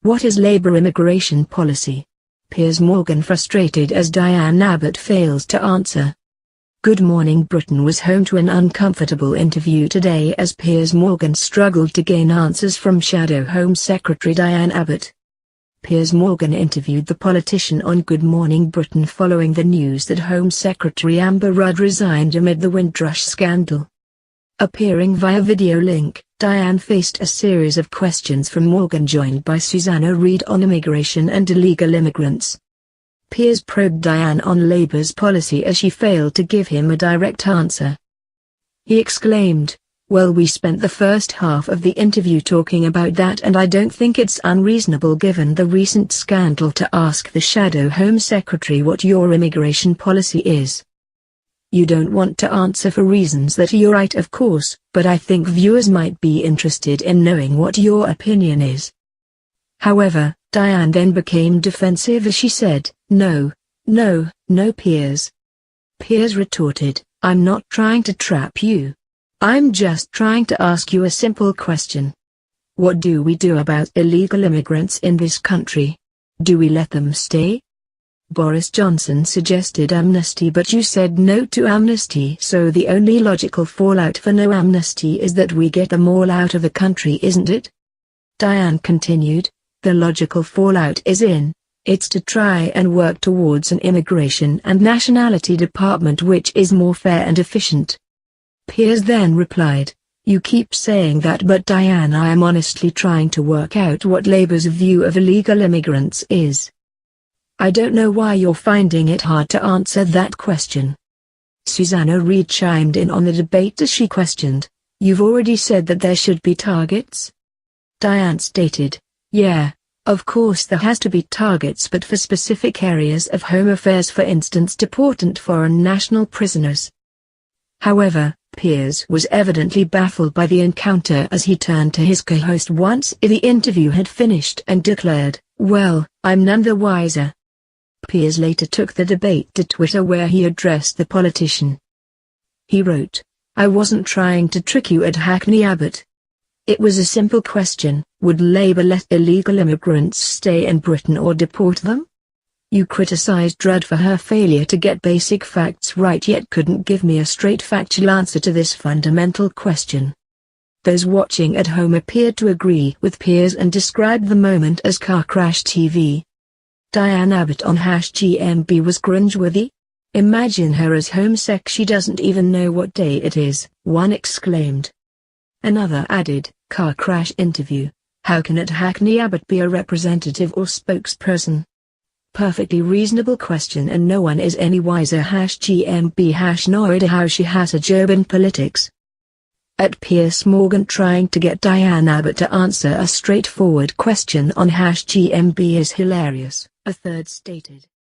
What is Labour immigration policy? Piers Morgan frustrated as Diane Abbott fails to answer. Good Morning Britain was home to an uncomfortable interview today as Piers Morgan struggled to gain answers from Shadow Home Secretary Diane Abbott. Piers Morgan interviewed the politician on Good Morning Britain following the news that Home Secretary Amber Rudd resigned amid the Windrush scandal. Appearing via video link, Diane faced a series of questions from Morgan, joined by Susanna Reid on immigration and illegal immigrants. Piers probed Diane on Labour's policy as she failed to give him a direct answer. He exclaimed, "Well, we spent the first half of the interview talking about that, and I don't think it's unreasonable given the recent scandal to ask the Shadow Home Secretary what your immigration policy is. You don't want to answer for reasons that you're right, of course, but I think viewers might be interested in knowing what your opinion is." However, Diane then became defensive as she said, No, Piers. Piers retorted, "I'm not trying to trap you. I'm just trying to ask you a simple question. What do we do about illegal immigrants in this country? Do we let them stay? Boris Johnson suggested amnesty, but you said no to amnesty, so the only logical fallout for no amnesty is that we get them all out of the country, isn't it?" Diane continued, "The logical fallout is it's to try and work towards an immigration and nationality department which is more fair and efficient." Piers then replied, "You keep saying that, but Diane, I am honestly trying to work out what Labour's view of illegal immigrants is. I don't know why you're finding it hard to answer that question." Susanna Reid chimed in on the debate as she questioned, "You've already said that there should be targets?" Diane stated, "Yeah, of course there has to be targets, but for specific areas of home affairs, for instance deported foreign national prisoners." However, Piers was evidently baffled by the encounter as he turned to his co-host once the interview had finished and declared, "Well, I'm none the wiser." Piers later took the debate to Twitter, where he addressed the politician. He wrote, "I wasn't trying to trick you at Hackney Abbott. It was a simple question: would Labour let illegal immigrants stay in Britain or deport them? You criticised Rudd for her failure to get basic facts right, yet couldn't give me a straight factual answer to this fundamental question." Those watching at home appeared to agree with Piers and described the moment as car crash TV. Diane Abbott on #GMB was cringeworthy. "Imagine her as Home Sec, she doesn't even know what day it is," one exclaimed. Another added, "Car crash interview. How can at Hackney Abbott be a representative or spokesperson? Perfectly reasonable question, and no one is any wiser." #GMB #no idea how she has a job in politics. At Piers Morgan trying to get Diane Abbott to answer a straightforward question on #GMB is hilarious, a third stated.